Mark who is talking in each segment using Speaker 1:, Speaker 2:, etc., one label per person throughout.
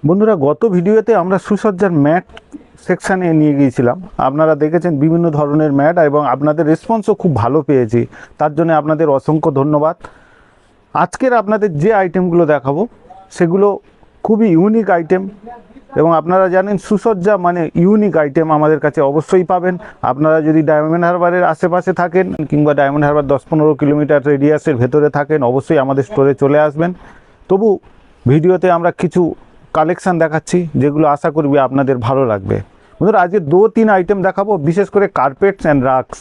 Speaker 1: বন্ধুরা, গত ভিডিওতে আমরা সুসজ্জার ম্যাট সেকশানে নিয়ে গিয়েছিলাম। আপনারা দেখেছেন বিভিন্ন ধরনের ম্যাট এবং আপনাদের রেসপন্সও খুব ভালো পেয়েছি, তার জন্য আপনাদের অসংখ্য ধন্যবাদ। আজকের আপনাদের যে আইটেমগুলো দেখাবো সেগুলো খুবই ইউনিক আইটেম এবং আপনারা জানেন সুসজ্জা মানে ইউনিক আইটেম আমাদের কাছে অবশ্যই পাবেন। আপনারা যদি ডায়মন্ড হারবারের আশেপাশে থাকেন কিংবা ডায়মন্ড হারবার 10-15 কিলোমিটার রেডিয়াসের ভেতরে থাকেন, অবশ্যই আমাদের স্টোরে চলে আসবেন। তবু ভিডিওতে আমরা কিছু কালেকশান দেখাচ্ছি যেগুলো আশা করবি আপনাদের ভালো লাগবে। বন্ধুরা, আজকে 2-3 আইটেম দেখাবো, বিশেষ করে কার্পেটস অ্যান্ড রাগস।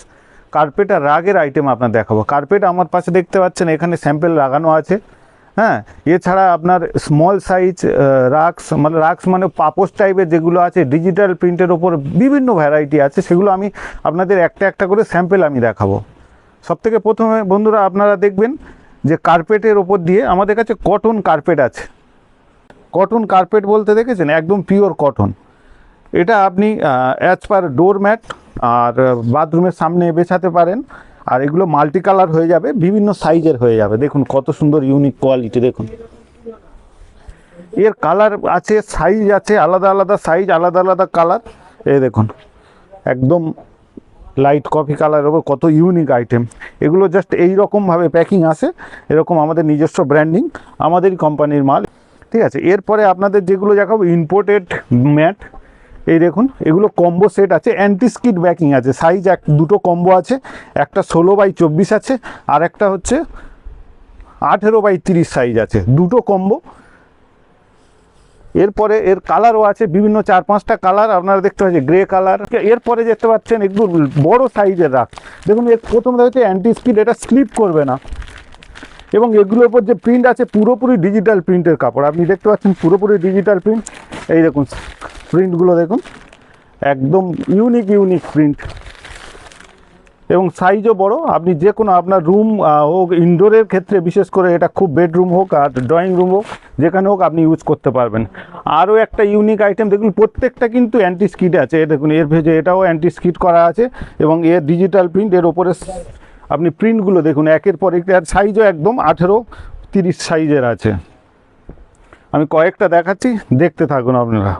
Speaker 1: কার্পেট আর রাগের আইটেম আপনার দেখাবো। কার্পেট আমার পাশে দেখতে পাচ্ছেন, এখানে স্যাম্পেল লাগানো আছে। হ্যাঁ, এছাড়া আপনার স্মল সাইজ রাগস মানে পাপোশ টাইপের যেগুলো আছে ডিজিটাল প্রিন্টের ওপর বিভিন্ন ভ্যারাইটি আছে, সেগুলো আমি আপনাদের একটা একটা করে স্যাম্পেল আমি দেখাবো। সবথেকে প্রথমে বন্ধুরা আপনারা দেখবেন যে কার্পেটের ওপর দিয়ে আমাদের কাছে কটন কার্পেট আছে। কটন কার্পেট বলতে দেখেছেন, একদম পিওর কটন। এটা আপনি অ্যাজ পার ডোর ম্যাট আর বাথরুমের সামনে বেছাতে পারেন। আর এগুলো মাল্টি কালার হয়ে যাবে, বিভিন্ন সাইজের হয়ে যাবে। দেখুন কত সুন্দর ইউনিক কোয়ালিটি। দেখুন এর কালার আছে, সাইজ আছে, আলাদা আলাদা সাইজ, আলাদা আলাদা কালার। এই দেখুন একদম লাইট কফি কালারের ওপর কত ইউনিক আইটেম। এগুলো জাস্ট এই রকমভাবে প্যাকিং আসে, এরকম আমাদের নিজস্ব ব্র্যান্ডিং, আমাদেরই কোম্পানির মাল। ঠিক আছে, এরপরে আপনাদের যেগুলো দেখাবো ইম্পোর্টেড ম্যাট। এই দেখুন এগুলো কম্বো সেট আছে, অ্যান্টি স্কিড ব্যাকিং আছে। সাইজ দুটো কম্বো আছে, একটা 16x24 আছে আর একটা হচ্ছে 18x30 সাইজ আছে, দুটো কম্বো। এরপরে এর কালারও আছে বিভিন্ন 4-5টা কালার আপনারা দেখতে পাচ্ছেন, গ্রে কালার। এরপরে দেখতে পাচ্ছেন একটু বড় সাইজের রাখ। দেখুন এর প্রথমে হচ্ছে অ্যান্টি স্কিড, এটা স্লিপ করবে না এবং এগুলোর উপর যে প্রিন্ট আছে পুরোপুরি ডিজিটাল প্রিন্টের কাপড়। আপনি দেখতে পাচ্ছেন পুরোপুরি ডিজিটাল প্রিন্ট। এই দেখুন প্রিন্টগুলো দেখুন, একদম ইউনিক প্রিন্ট এবং সাইজও বড়। আপনি যে কোনো আপনার রুম হোক, ইনডোরের ক্ষেত্রে বিশেষ করে এটা খুব, বেডরুম হোক আর ড্রয়িং রুম হোক, যেখানে হোক আপনি ইউজ করতে পারবেন। আরও একটা ইউনিক আইটেম দেখুন, প্রত্যেকটা কিন্তু অ্যান্টি স্কিড আছে। দেখুন এর ভেজে এটাও অ্যান্টি স্কিড করা আছে এবং এর ডিজিটাল প্রিন্ট। এর ওপরে আপনি প্রিন্টগুলো দেখুন একের পর এক, আর সাইজও একদম 18x30 সাইজের আছে। আমি কয়েকটা দেখাচ্ছি, দেখতে থাকুন আপনারা।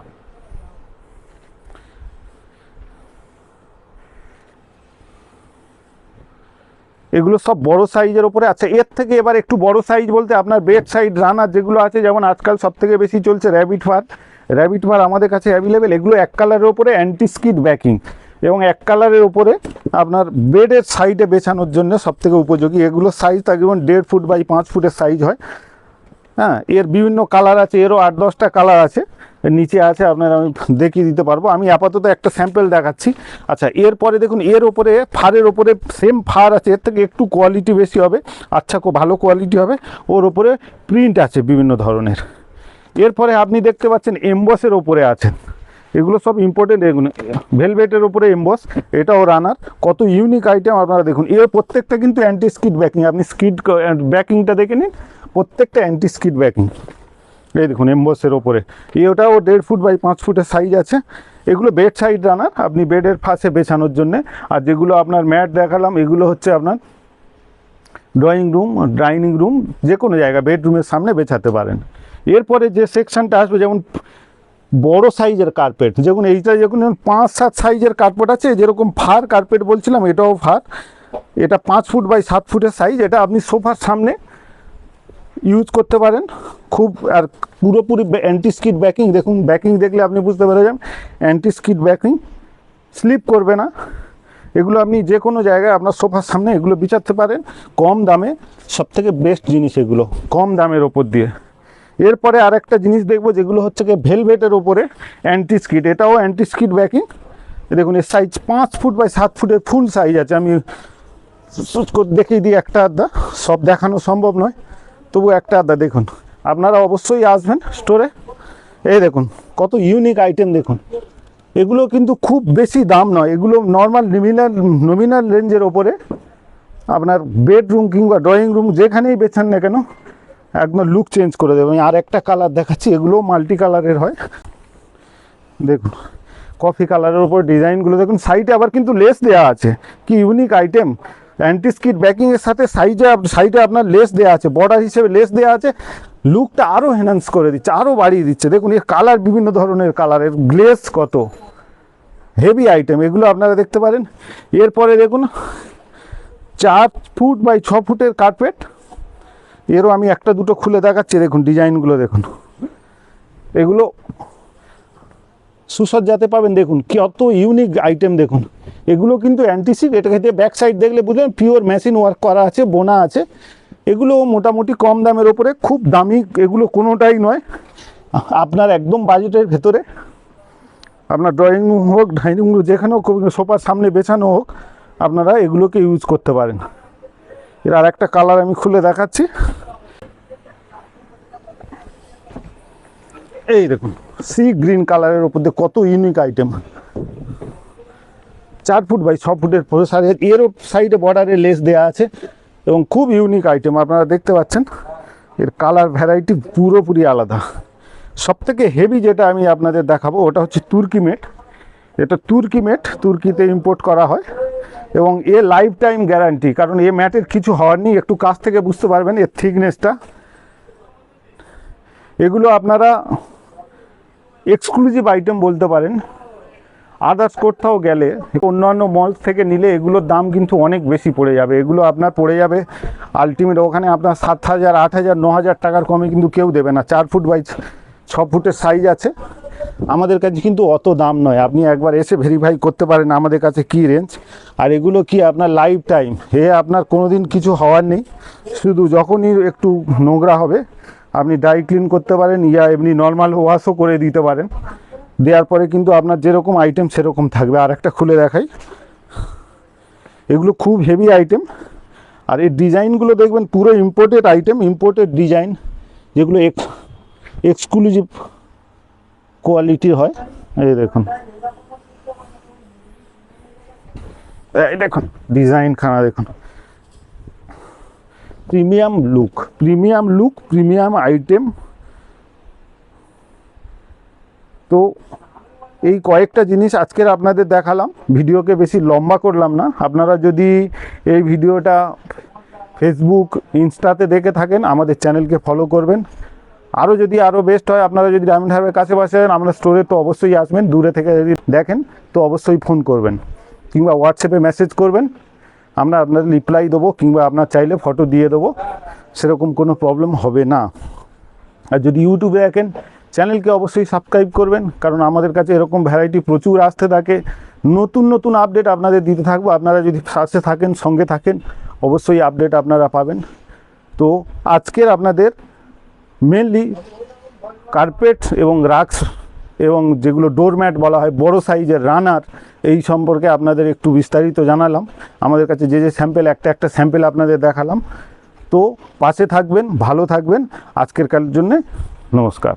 Speaker 1: এগুলো সব বড় সাইজের ওপরে আছে। এর থেকে এবার একটু বড় সাইজ বলতে আপনার বেড সাইড রানার যেগুলো আছে, যেমন আজকাল সবথেকে বেশি চলছে র্যাবিট ফার আমাদের কাছে অ্যাভেলেবেল। এগুলো এক কালারের ওপরে অ্যান্টি স্কিড ব্যাকিং এবং এক কালারের ওপরে আপনার বেডের সাইডে বেছানোর জন্য সবথেকে উপযোগী। এগুলো সাইজ তকরিবন 1.5 ফুট বাই 5 ফুটের সাইজ হয়। হ্যাঁ, এর বিভিন্ন কালার আছে, এরও 8-10টা কালার আছে। নিচে আছে, আপনার আমি দেখিয়ে দিতে পারবো। আমি আপাতত একটা স্যাম্পল দেখাচ্ছি। আচ্ছা, এরপরে দেখুন এর ওপরে ফারের ওপরে সেম ফার আছে, এর থেকে একটু কোয়ালিটি বেশি হবে, আচ্ছা খুব ভালো কোয়ালিটি হবে। ওর ওপরে প্রিন্ট আছে বিভিন্ন ধরনের। এরপরে আপনি দেখতে পাচ্ছেন এমবসের ওপরে আছেন, এগুলো সব ইম্পর্টেন্ট। এগুলো ভেলভেটের ওপরে এমবস, এটাও রানার। কত ইউনিক আইটেম আপনারা দেখুন। এর প্রত্যেকটা কিন্তু অ্যান্টি স্কিড ব্যাকিং। আপনি স্কিড ব্যাকিংটা দেখে নিন, প্রত্যেকটা অ্যান্টি স্কিড ব্যাকিং। এই দেখুন এমবসের ওপরে, ওটাও 1.5 ফুট বাই 5 ফুটের সাইজ আছে। এগুলো বেড সাইড রানার, আপনি বেডের পাশে বেছানোর জন্যে। আর যেগুলো আপনার ম্যাট দেখালাম, এগুলো হচ্ছে আপনার ড্রয়িং রুম, ডাইনিং রুম, যে কোনো জায়গা বেডরুমের সামনে বেছাতে পারেন। এরপরে যে সেকশনটা আসবে, যেমন বড় সাইজের কার্পেট, যেমন এইটা যখন 5-7 সাইজের কার্পেট আছে, যেরকম ফার কার্পেট বলছিলাম, এটাও ফার। এটা 5 ফুট বাই 7 ফুটের সাইজ। এটা আপনি সোফার সামনে ইউজ করতে পারেন খুব। আর পুরোপুরি অ্যান্টি স্কিড ব্যাকিং। দেখুন ব্যাকিং দেখলে আপনি বুঝতে পেরে যান, অ্যান্টি স্কিড ব্যাকিং, স্লিপ করবে না। এগুলো আপনি যে কোনো জায়গায় আপনার সোফার সামনে এগুলো বিছাতে পারেন কম দামে। সবথেকে বেস্ট জিনিস এগুলো, কম দামের ওপর দিয়ে। এরপরে আরেকটা জিনিস দেখবো, যেগুলো হচ্ছে কি ভেলভেটের ওপরে অ্যান্টি স্কিড। এটাও অ্যান্টি স্কিড ব্যাকিং। দেখুন এর সাইজ 5 ফুট বাই 7 ফুটের ফুল সাইজ আছে। আমি দেখিয়ে দিই একটা আধা, সব দেখানো সম্ভব নয়, তবু একটা আধা দেখুন। আপনারা অবশ্যই আসবেন স্টোরে। এই দেখুন কত ইউনিক আইটেম দেখুন। এগুলো কিন্তু খুব বেশি দাম নয়, এগুলো নর্মাল নমিনাল রেঞ্জের ওপরে আপনার বেডরুম কিংবা ড্রয়িং রুম যেখানেই বেছান না কেন একদম লুক চেঞ্জ করে দেবে। আমি আর একটা কালার দেখাচ্ছি, এগুলো মাল্টি কালারের হয়। দেখুন কফি কালারের ওপর ডিজাইনগুলো দেখুন। সাইডে আবার কিন্তু লেস দেওয়া আছে, কি ইউনিক আইটেম। অ্যান্টি স্কিড ব্যাকিংয়ের সাথে সাইডে আপনার লেস দেওয়া আছে, বর্ডার হিসেবে লেস দেওয়া আছে। লুকটা আরও এনহ্যান্স করে দিচ্ছে, আরও বাড়িয়ে দিচ্ছে। দেখুন এর কালার, বিভিন্ন ধরনের কালারের, গ্লেজ কত হেভি আইটেম, এগুলো আপনারা দেখতে পারেন। এরপরে দেখুন 4 ফুট বাই 6 ফুটের কার্পেট, এরও আমি একটা দুটো খুলে দেখাচ্ছি। দেখুন ডিজাইনগুলো দেখুন, এগুলো সুসজ্জাতে পাবেন। দেখুন কত ইউনিক আইটেম, দেখুন এগুলো কিন্তু অ্যান্টিসিক। এটাকে ব্যাক সাইড দেখলে বুঝলেন পিওর মেশিন ওয়ার্ক করা আছে, বোনা আছে। এগুলো মোটামুটি কম দামের ওপরে, খুব দামি এগুলো কোনোটাই নয়। আপনার একদম বাজেটের ভেতরে, আপনার ড্রয়িং রুম হোক, ডাইনিং রুম, যেখানেও সোফার সামনে বেছানো হোক, আপনারা এগুলোকে ইউজ করতে পারেন। এর আর একটা কালার আমি খুলে দেখাচ্ছি। এই দেখুন সি গ্রিন কালারের ওপর দিয়ে কত ইউনিক আইটেম, 4 ফুট বাই 6 ফুটের প্রসারের, এরও সাইডে বর্ডারে লেস দেওয়া আছে এবং খুব ইউনিক আইটেম আপনারা দেখতে পাচ্ছেন। এর কালার ভ্যারাইটি পুরোপুরি আলাদা। সবথেকে হেভি যেটা আমি আপনাদের দেখাবো ওটা হচ্ছে তুর্কি মেট। এটা তুর্কি মেট, তুর্কিতে ইম্পোর্ট করা হয় এবং এ লাইফ টাইম গ্যারান্টি, কারণ এ ম্যাটের কিছু হওয়ার নেই। একটু কাছ থেকে বুঝতে পারবেন এর থিকনেসটা। এগুলো আপনারা এক্সক্লুসিভ আইটেম বলতে পারেন। আদার্স কোথাও গেলে, অন্যান্য মল থেকে নিলে এগুলোর দাম কিন্তু অনেক বেশি পড়ে যাবে। এগুলো আপনার পড়ে যাবে আলটিমেট ওখানে আপনার 7,000, 8,000, 9,000 টাকার কমে কিন্তু কেউ দেবে না। 4 ফুট বাই 6 ফুটের সাইজ আছে। আমাদের কাছে কিন্তু অত দাম নয়, আপনি একবার এসে ভেরিফাই করতে পারেন আমাদের কাছে কী রেঞ্জ। আর এগুলো কি আপনার লাইফ টাইম, আপনার কোনো দিন কিছু হওয়ার নেই। শুধু যখনই একটু নোংরা হবে আপনি ড্রাই ক্লিন করতে পারেন, ইয়া এমনি নর্মাল ওয়াশও করে দিতে পারেন। দেওয়ার পরে কিন্তু আপনার যেরকম আইটেম সেরকম থাকবে। আর একটা খুলে দেখাই, এগুলো খুব হেভি আইটেম। আর এই ডিজাইনগুলো দেখবেন পুরো ইম্পোর্টেড আইটেম, ইম্পোর্টেড ডিজাইন, যেগুলো এক্সক্লুসিভ কোয়ালিটির হয়। এই দেখুন, এই দেখুন ডিজাইনখানা দেখুন, premium look, premium look, premium item. তো এই কয়েকটা জিনিস আজকের আপনাদের দেখালাম, ভিডিওকে বেশি লম্বা করলাম না। আপনারা যদি এই ভিডিওটা ফেসবুক, ইনস্টাতে দেখে থাকেন, আমাদের চ্যানেলকে ফলো করবেন। আরও যদি আরও বেস্ট হয়, আপনারা যদি ডায়মন্ড হারবারের কাছে বসেন, আমরা স্টোরে তো অবশ্যই আসবেন। দূরে থেকে যদি দেখেন তো অবশ্যই ফোন করবেন কিংবা হোয়াটসঅ্যাপে মেসেজ করবেন, আমরা আপনাদের রিপ্লাই দেবো, কিংবা আপনার চাইলে ফটো দিয়ে দেবো, সেরকম কোনো প্রবলেম হবে না। আর যদি ইউটিউবে দেখেন, চ্যানেলকে অবশ্যই সাবস্ক্রাইব করবেন, কারণ আমাদের কাছে এরকম ভ্যারাইটি প্রচুর আসতে থাকে। নতুন নতুন আপডেট আপনাদের দিতে থাকবো। আপনারা যদি সাথে থাকেন, সঙ্গে থাকেন, অবশ্যই আপডেট আপনারা পাবেন। তো আজকের আপনাদের মেনলি কার্পেট এবং রাক্স এবং যেগুলো ডোরম্যাট বলা হয়, বড় সাইজের রানার, এই সম্পর্কে আপনাদের একটু বিস্তারিত জানালাম। আমাদের কাছে যে যে স্যাম্পেল, একটা স্যাম্পেল আপনাদের দেখালাম। তো পাশে থাকবেন, ভালো থাকবেন। আজকের কালের জন্যে নমস্কার।